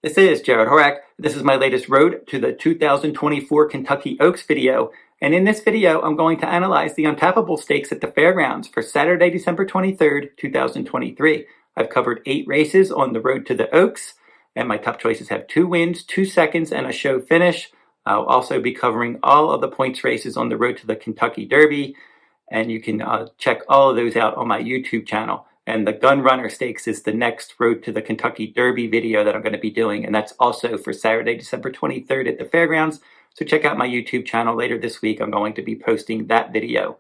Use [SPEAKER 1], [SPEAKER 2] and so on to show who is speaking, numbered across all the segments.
[SPEAKER 1] This is Jarrod Horak. This is my latest Road to the 2024 Kentucky Oaks video. And in this video, I'm going to analyze the Untapable Stakes at the Fairgrounds for Saturday, December 23rd, 2023. I've covered 8 races on the Road to the Oaks, and my top choices have 2 wins, 2 seconds, and a show finish. I'll also be covering all of the points races on the Road to the Kentucky Derby, and you can check all of those out on my YouTube channel. And the Gun Runner Stakes is the next Road to the Kentucky Derby video that I'm going to be doing. And that's also for Saturday, December 23rd at the Fairgrounds. So check out my YouTube channel later this week. I'm going to be posting that video.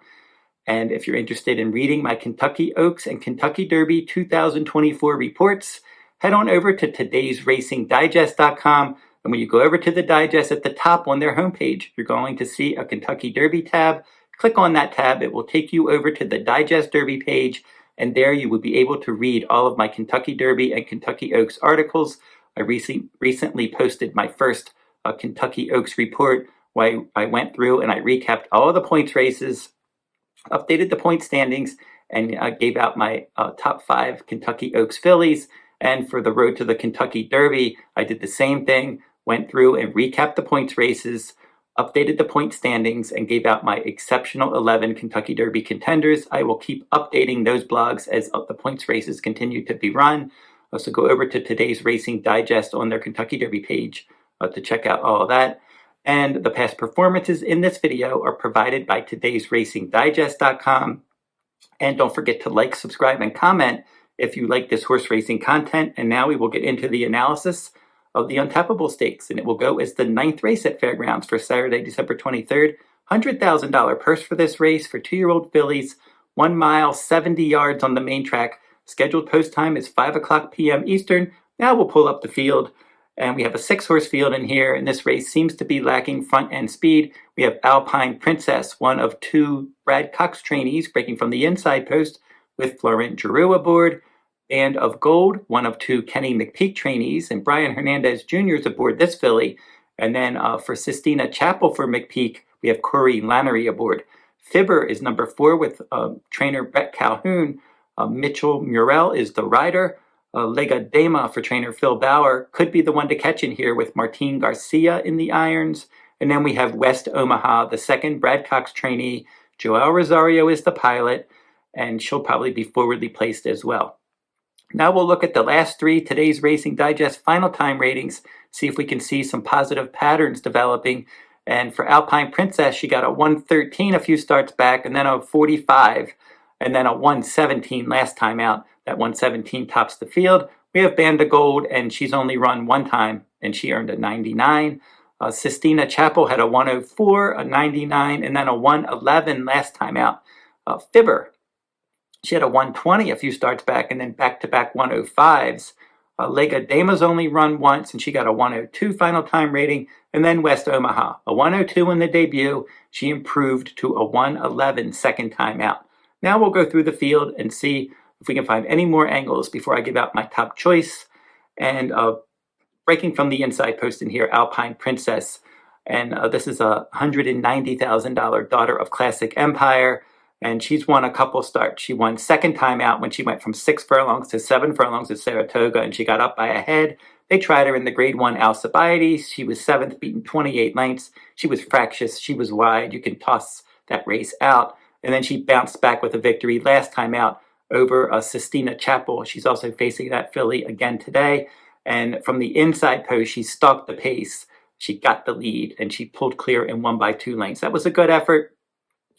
[SPEAKER 1] And if you're interested in reading my Kentucky Oaks and Kentucky Derby 2024 reports, head on over to todaysracingdigest.com. And when you go over to the digest at the top on their homepage, you're going to see a Kentucky Derby tab. Click on that tab. It will take you over to the Digest Derby page. And there you will be able to read all of my Kentucky Derby and Kentucky Oaks articles. I recently posted my first Kentucky Oaks report where I went through and I recapped all of the points races, updated the point standings, and gave out my top 5 Kentucky Oaks fillies. And for the Road to the Kentucky Derby, I did the same thing, went through and recapped the points races, updated the point standings, and gave out my exceptional 11 Kentucky Derby contenders. I will keep updating those blogs as the points races continue to be run. So go over to Today's Racing Digest on their Kentucky Derby page to check out all of that. And the past performances in this video are provided by todaysracingdigest.com. And don't forget to like, subscribe, and comment if you like this horse racing content. And now we will get into the analysis of the Untapable Stakes, and it will go as the 9th race at Fairgrounds for Saturday, December 23rd. $100,000 purse for this race for 2-year-old fillies, 1 mile, 70 yards on the main track. Scheduled post time is 5 o'clock p.m. Eastern. Now we'll pull up the field, and we have a 6-horse field in here, and this race seems to be lacking front-end speed. We have Alpine Princess, one of 2 Brad Cox trainees, breaking from the inside post with Florent Giroux aboard. Band of Gold, one of 2 Kenny McPeak trainees, and Brian Hernandez Jr. is aboard this filly. And then for Sistina Chapel for McPeak, we have Corey Lannery aboard. Fibber is number 4 with trainer Brett Calhoun. Mitchell Murrell is the rider. Legadema for trainer Phil Bauer could be the one to catch in here with Martin Garcia in the irons. And then we have West Omaha, the 2nd Brad Cox trainee. Joel Rosario is the pilot, and she'll probably be forwardly placed as well. Now we'll look at the last 3 Today's Racing Digest final time ratings, see if we can see some positive patterns developing. And for Alpine Princess, she got a 113 a few starts back, and then a 45, and then a 117 last time out. That 117 tops the field. We have Band of Gold, and she's only run 1 time, and she earned a 99. Sistina Chapel had a 104, a 99, and then a 111 last time out. Fibber, she had a 120 a few starts back, and then back-to-back 105s. Legadema's only run once, and she got a 102 final time rating. And then West Omaha, a 102 in the debut. She improved to a 111 second time out. Now we'll go through the field and see if we can find any more angles before I give out my top choice. And breaking from the inside post in here, Alpine Princess. And this is a $190,000 daughter of Classic Empire. And she's won a couple starts. She won second time out when she went from 6 furlongs to 7 furlongs at Saratoga, and she got up by a head. They tried her in the Grade 1 Alcibiades. She was 7th, beaten 28 lengths. She was fractious. She was wide. You can toss that race out. And then she bounced back with a victory last time out over Sistina Chapel. She's also facing that filly again today. And from the inside post, she stalked the pace. She got the lead, and she pulled clear and won by 2 lengths. That was a good effort.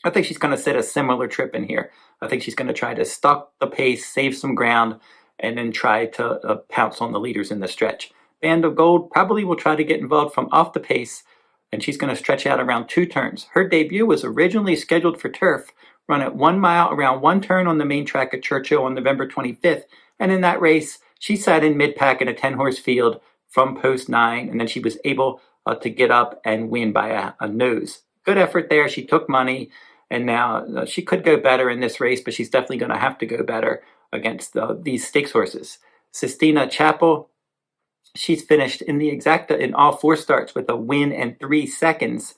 [SPEAKER 1] I think she's going to set a similar trip in here. I think she's going to try to stalk the pace, save some ground, and then try to pounce on the leaders in the stretch. Band of Gold probably will try to get involved from off the pace, and she's going to stretch out around 2 turns. Her debut was originally scheduled for turf, run at 1 mile around 1 turn on the main track at Churchill on November 25th. And in that race, she sat in mid-pack in a 10-horse field from post 9, and then she was able to get up and win by a nose. Good effort there. She took money. And now she could go better in this race, but she's definitely going to have to go better against these stakes horses. Sistina Chapel, she's finished in the exacta in all 4 starts with a win and 3 seconds.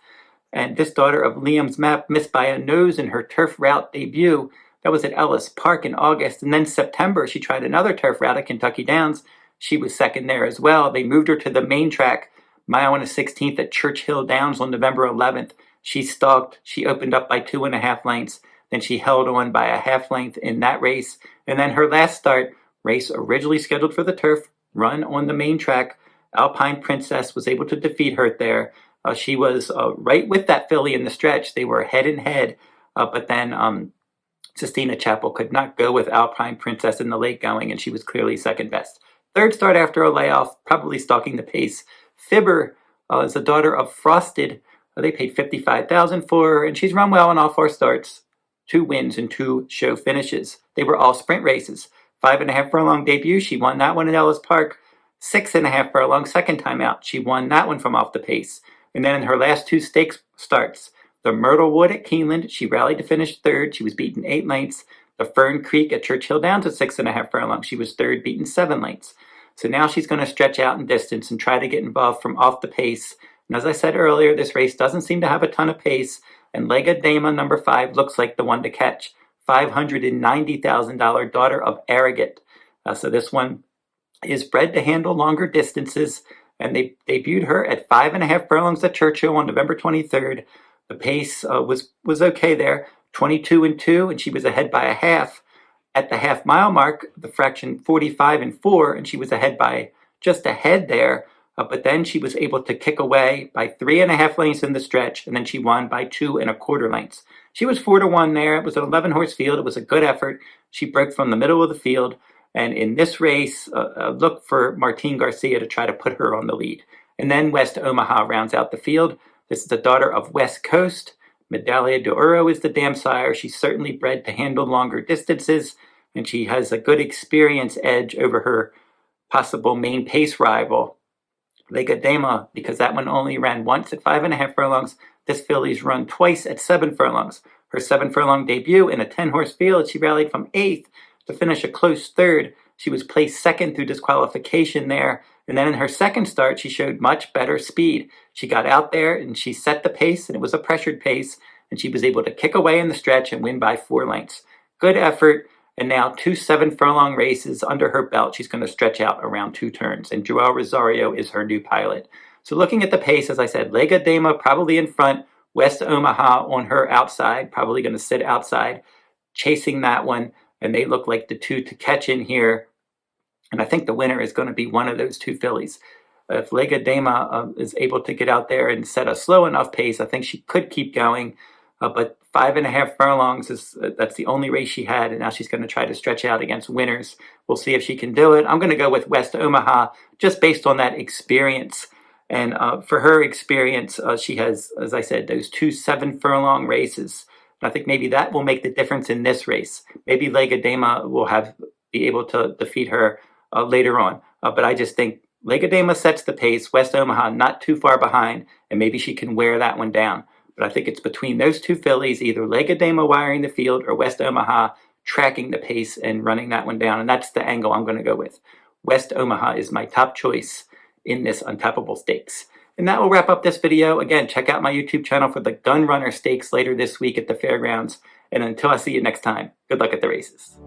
[SPEAKER 1] And this daughter of Liam's Map missed by a nose in her turf route debut. That was at Ellis Park in August. And then September, she tried another turf route at Kentucky Downs. She was second there as well. They moved her to the main track, mile and a 16th at Churchill Downs on November 11th. She stalked. She opened up by 2.5 lengths. Then she held on by a half length in that race. And then her last start, race originally scheduled for the turf, run on the main track, Alpine Princess was able to defeat her there. She was right with that filly in the stretch. They were head and head, but then Sistina Chapel could not go with Alpine Princess in the late going, and she was clearly second best. Third start after a layoff, probably stalking the pace. Fibber is the daughter of Frosted. They paid $55,000 for her, and she's run well in all 4 starts. 2 wins and 2 show finishes. They were all sprint races. 5.5 furlong debut. She won that one at Ellis Park. 6.5 furlong second time out. She won that one from off the pace. And then in her last 2 stakes starts, the Myrtlewood at Keeneland, she rallied to finish third. She was beaten 8 lengths. The Fern Creek at Churchill Downs at 6.5 furlong. She was third, beaten 7 lengths. So now she's going to stretch out in distance and try to get involved from off the pace. And as I said earlier, this race doesn't seem to have a ton of pace. And Legadema, number 5, looks like the one to catch. $590,000, daughter of Arrogant. So this one is bred to handle longer distances. And they debuted her at 5.5 furlongs at Churchill on November 23rd. The pace was okay there, 22-2, and she was ahead by a half. At the half-mile mark, the fraction 45-4, and she was ahead by just ahead there. But then she was able to kick away by 3.5 lengths in the stretch, and then she won by 2.25 lengths. She was 4-1 there. It was an 11-horse field. It was a good effort. She broke from the middle of the field. And in this race, look for Martine Garcia to try to put her on the lead. And then West Omaha rounds out the field. This is the daughter of West Coast. Medaglia d'Oro is the dam sire. She's certainly bred to handle longer distances, and she has a good experience edge over her possible main pace rival, Legadema, because that one only ran once at 5.5 furlongs. This filly's run twice at 7 furlongs. Her 7 furlong debut in a 10-horse field, she rallied from 8th to finish a close 3rd. She was placed 2nd through disqualification there. And then in her second start, she showed much better speed. She got out there and she set the pace, and it was a pressured pace, and she was able to kick away in the stretch and win by 4 lengths. Good effort, and now 2 7-furlong races under her belt. She's going to stretch out around 2 turns, and Joel Rosario is her new pilot. So looking at the pace, as I said, Legadema probably in front, West Omaha on her outside, probably going to sit outside, chasing that one, and they look like the 2 to catch in here. And I think the winner is going to be one of those 2 fillies. If Legadema is able to get out there and set a slow enough pace, I think she could keep going. But 5.5 furlongs, that's the only race she had, and now she's going to try to stretch out against winners. We'll see if she can do it. I'm going to go with West Omaha just based on that experience. And for her experience, she has, as I said, those 2 7-furlong races. And I think maybe that will make the difference in this race. Maybe Legadema will be able to defeat her later on. But I just think Legadema sets the pace, West Omaha not too far behind, and maybe she can wear that one down. But I think it's between those 2 fillies, either Legadema wiring the field or West Omaha tracking the pace and running that one down. And that's the angle I'm going to go with. West Omaha is my top choice in this Untapable Stakes. And that will wrap up this video. Again, check out my YouTube channel for the Gun Runner Stakes later this week at the fairgrounds. And until I see you next time, good luck at the races.